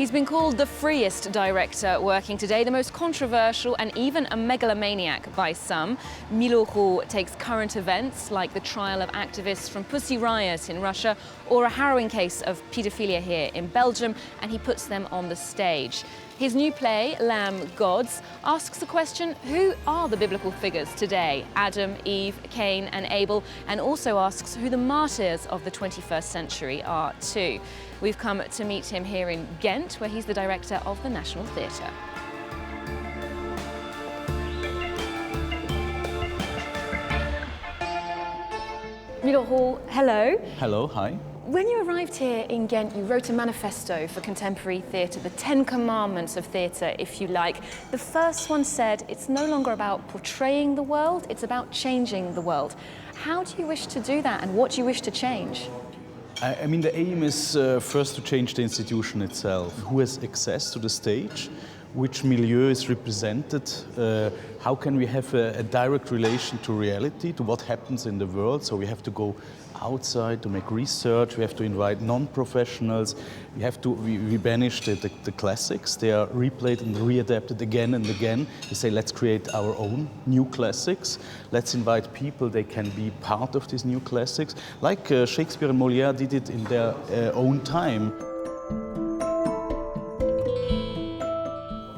He's been called the freest director working today, the most controversial and even a megalomaniac by some. Milo Rau takes current events like the trial of activists from Pussy Riot in Russia or a harrowing case of paedophilia here in Belgium, and he puts them on the stage. His new play, Lamb Gods, asks the question, who are the biblical figures today? Adam, Eve, Cain and Abel, and also asks who the martyrs of the 21st century are too. We've come to meet him here in Ghent, where he's the director of the National Theatre. Milo Rau, hello. Hello, hi. When you arrived here in Ghent, you wrote a manifesto for contemporary theatre, the 10 commandments of theatre, if you like. The first one said it's no longer about portraying the world, it's about changing the world. How do you wish to do that, and what do you wish to change? I mean, the aim is first to change the institution itself. Who has access to the stage? Which milieu is represented? How can we have a direct relation to reality, to what happens in the world? So we have to go outside to make research, we have to invite non-professionals, we banish the classics. They are replayed and readapted again and again. We say, let's create our own new classics. Let's invite people, they can be part of these new classics, like Shakespeare and Molière did it in their own time.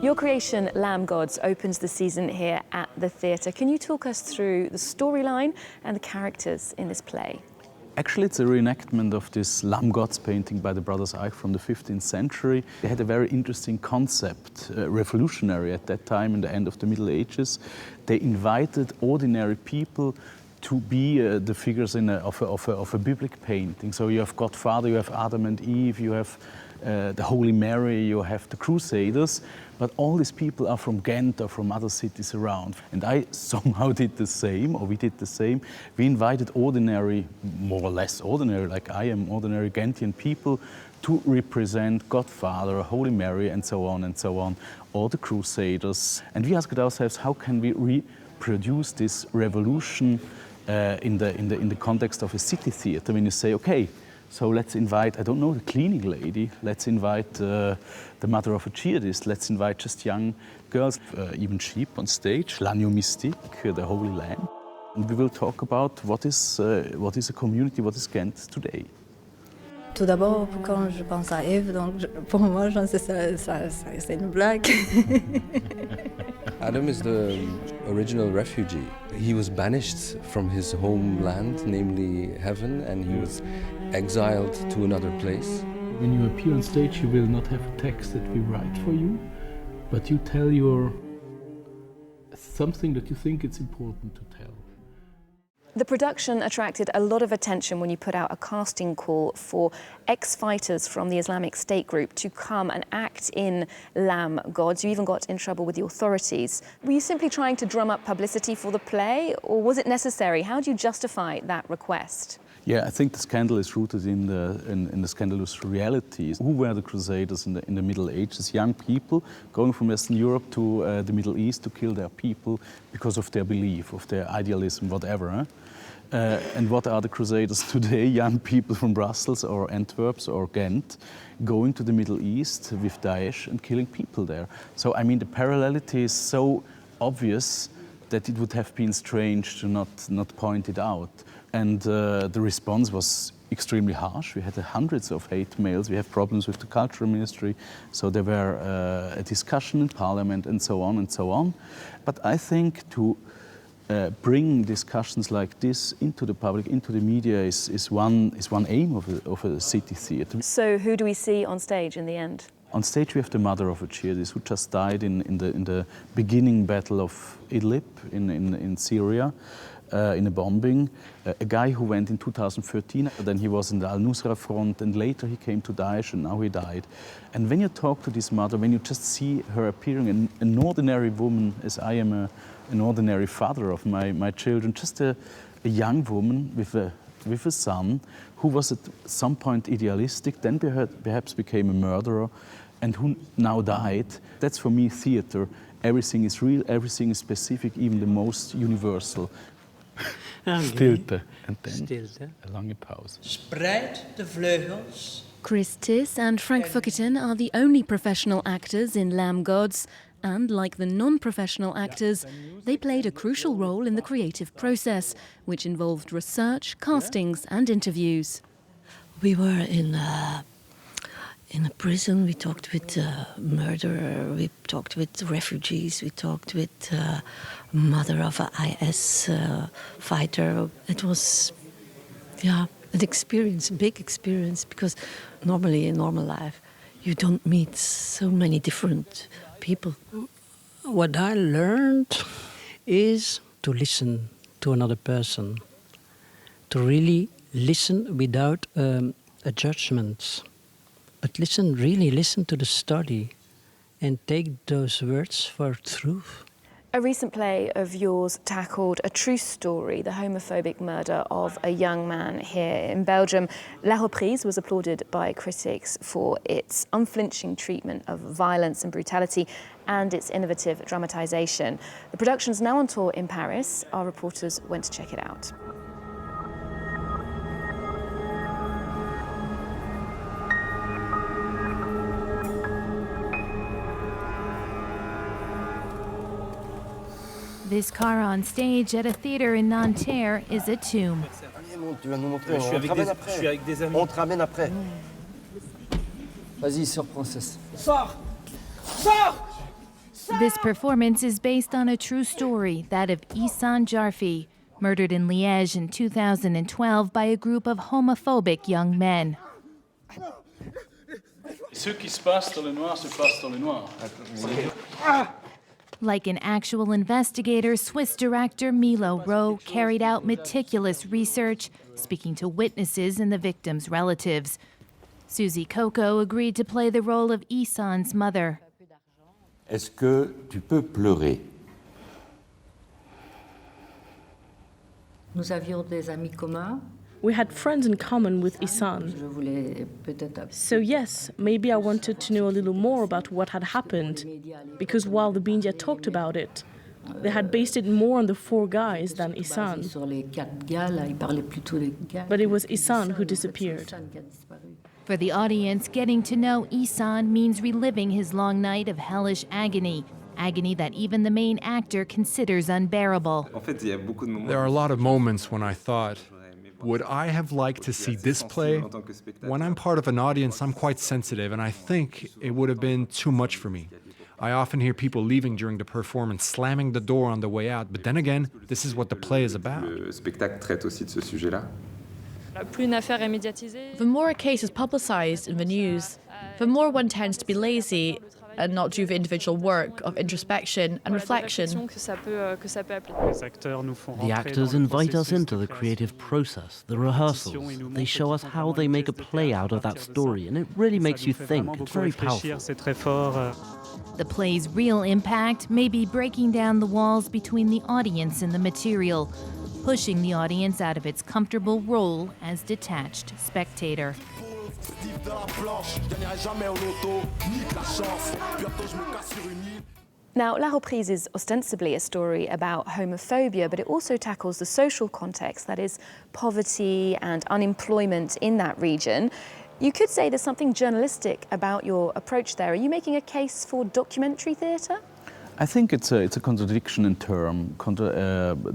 Your creation, Lamb Gods, opens the season here at the theatre. Can you talk us through the storyline and the characters in this play? Actually, it's a reenactment of this Lamb Gods painting by the brothers Eyck from the 15th century. They had a very interesting concept, revolutionary at that time in the end of the Middle Ages. They invited ordinary people to be the figures of a biblical painting. So you have Godfather, you have Adam and Eve, you have the Holy Mary, you have the Crusaders, but all these people are from Ghent or from other cities around. And I somehow did the same, or we did the same. We invited ordinary, more or less ordinary, like I am, ordinary Ghentian people to represent Godfather, Holy Mary, and so on, or the Crusaders. And we asked ourselves, how can we reproduce this revolution in the context of a city theatre? When you say, okay, so let's invite, I don't know, the cleaning lady, let's invite the mother of a jihadist, let's invite just young girls, even sheep on stage, l'agneau mystique, the Holy Lamb. And we will talk about what is a community, what is Ghent today. Tout d'abord, quand je pense à Eve, donc pour moi, c'est une blague. Adam is the original refugee. He was banished from his homeland, namely heaven, and he was exiled to another place. When you appear on stage, you will not have a text that we write for you, but you tell something that you think it's important to tell. The production attracted a lot of attention when you put out a casting call for ex-fighters from the Islamic State group to come and act in Lamb Gods. You even got in trouble with the authorities. Were you simply trying to drum up publicity for the play, or was it necessary? How do you justify that request? Yeah, I think the scandal is rooted in the scandalous realities. Who were the Crusaders in the Middle Ages? Young people going from Western Europe to the Middle East to kill their people because of their belief, of their idealism, whatever. Huh? And what are the Crusaders today? Young people from Brussels or Antwerp or Ghent going to the Middle East with Daesh and killing people there. So, I mean, the parallelity is so obvious that it would have been strange to not point it out. And the response was extremely harsh. We had hundreds of hate mails. We have problems with the Cultural Ministry. So there were a discussion in Parliament and so on and so on. But I think to bring discussions like this into the public, into the media, is one aim of a city theatre. So who do we see on stage in the end? On stage we have the mother of a jihadist who just died in the beginning battle of Idlib in Syria. In a bombing, a guy who went in 2013, then he was in the Al-Nusra front, and later he came to Daesh, and now he died. And when you talk to this mother, when you just see her appearing, an ordinary woman, as I am an ordinary father of my children, just a young woman with a son who was at some point idealistic, then perhaps became a murderer, and who now died. That's for me theatre. Everything is real, everything is specific, even the most universal. Okay. Stilte. En dan Stilte. een lange pauze. Spreid de vleugels Christis and Frank Fuketen are the only professional actors in Lamb Gods, and like the non-professional actors, they played a crucial role in the creative process, which involved research, castings and interviews. We were in a prison. We talked with murderer, we talked with refugees, we talked with mother of an IS fighter. It was, an experience, a big experience, because normally in normal life you don't meet so many different people. What I learned is to listen to another person, to really listen without a judgment, but really listen to the story and take those words for truth. A recent play of yours tackled a true story, the homophobic murder of a young man here in Belgium. La Reprise was applauded by critics for its unflinching treatment of violence and brutality and its innovative dramatisation. The production's now on tour in Paris. Our reporters went to check it out. This car on stage at a theatre in Nanterre is a tomb. On te ramène après. Vas-y, sors, princesse. Sors! Sors! This performance is based on a true story, that of Ihsan Jarfi, murdered in Liège in 2012 by a group of homophobic young men. Ce qui se passe dans le noir se passe dans le noir. Like an actual investigator, Swiss director Milo Rau carried out meticulous research, speaking to witnesses and the victims' relatives. Susie Coco agreed to play the role of Ihsan's mother. Est-ce que tu peux pleurer? Nous avions des amis communs. We had friends in common with Ihsan. So yes, maybe I wanted to know a little more about what had happened, because while the media talked about it, they had based it more on the four guys than Ihsan. But it was Ihsan who disappeared. For the audience, getting to know Ihsan means reliving his long night of hellish agony, agony that even the main actor considers unbearable. There are a lot of moments when I thought, would I have liked to see this play? When I'm part of an audience, I'm quite sensitive, and I think it would have been too much for me. I often hear people leaving during the performance, slamming the door on the way out, but then again, this is what the play is about. The more a case is publicized in the news, the more one tends to be lazy and not do the individual work of introspection and reflection. The actors invite us into the creative process, the rehearsals. They show us how they make a play out of that story, and it really makes you think. It's very powerful. The play's real impact may be breaking down the walls between the audience and the material, pushing the audience out of its comfortable role as detached spectator. Now, La Reprise is ostensibly a story about homophobia, but it also tackles the social context, that is, poverty and unemployment in that region. You could say there's something journalistic about your approach there. Are you making a case for documentary theatre? I think it's a contradiction in term,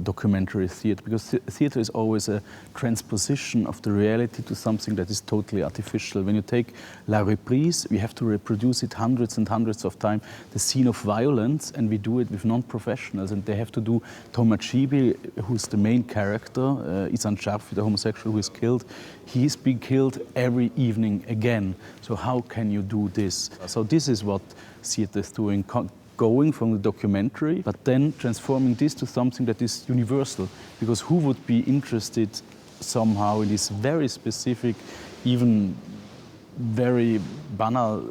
documentary theatre, because theatre is always a transposition of the reality to something that is totally artificial. When you take La Reprise, we have to reproduce it hundreds and hundreds of times, the scene of violence, and we do it with non-professionals, and they have to do Tomachibi, who's the main character, Ihsan Jarfi, the homosexual who is killed. He's being killed every evening again. So how can you do this? So this is what theatre is doing. Going from the documentary, but then transforming this to something that is universal. Because who would be interested somehow in this very specific, even very banal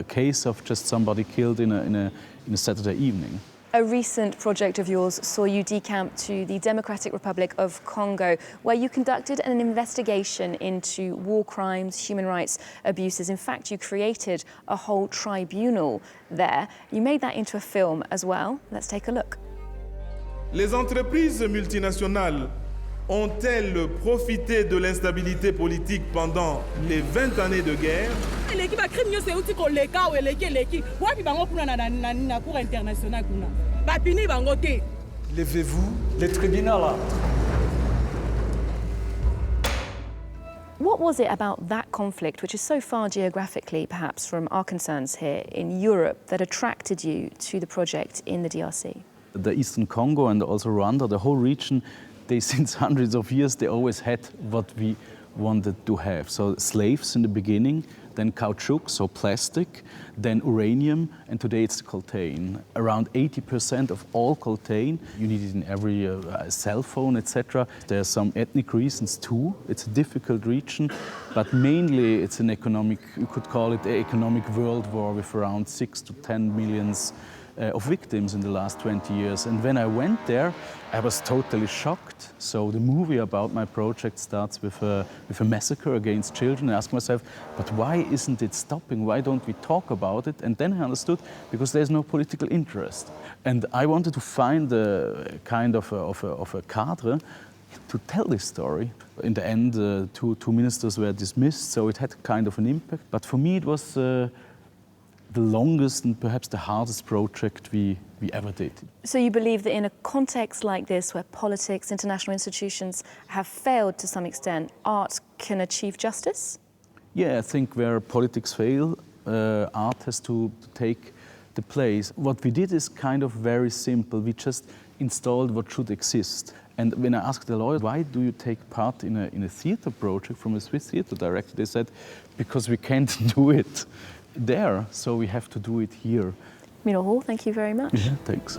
case of just somebody killed in a Saturday evening? A recent project of yours saw you decamp to the Democratic Republic of Congo, where you conducted an investigation into war crimes, human rights abuses. In fact, you created a whole tribunal there. You made that into a film as well. Let's take a look. Les entreprises multinationales ont-elles profité de l'instabilité politique pendant les 20 années de guerre? Levez-vous, les tribunaux là. What was it about that conflict, which is so far geographically perhaps from our concerns here in Europe, that attracted you to the project in the DRC? The Eastern Congo and also Rwanda, the whole region, they since hundreds of years, they always had what we wanted to have. So slaves in the beginning, then caoutchouc, so plastic, then uranium, and today it's coltan. Around 80% of all coltan, you need it in every cell phone, etc. There are some ethnic reasons too. It's a difficult region, but mainly it's an economic, you could call it an economic world war with around 6 to 10 millions of victims in the last 20 years. And when I went there, I was totally shocked. So the movie about my project starts with a massacre against children. I asked myself, but why isn't it stopping? Why don't we talk about it? And then I understood, because there's no political interest. And I wanted to find a kind of a cadre to tell this story. In the end, two ministers were dismissed, so it had kind of an impact. But for me, it was the longest and perhaps the hardest project we ever did. So you believe that in a context like this, where politics, international institutions have failed to some extent, art can achieve justice? Yeah, I think where politics fail, art has to take the place. What we did is kind of very simple. We just installed what should exist. And when I asked the lawyer, why do you take part in a theater project from a Swiss theater director, they said, because we can't do it there, so we have to do it here. Milo Rau, thank you very much. Yeah, thanks.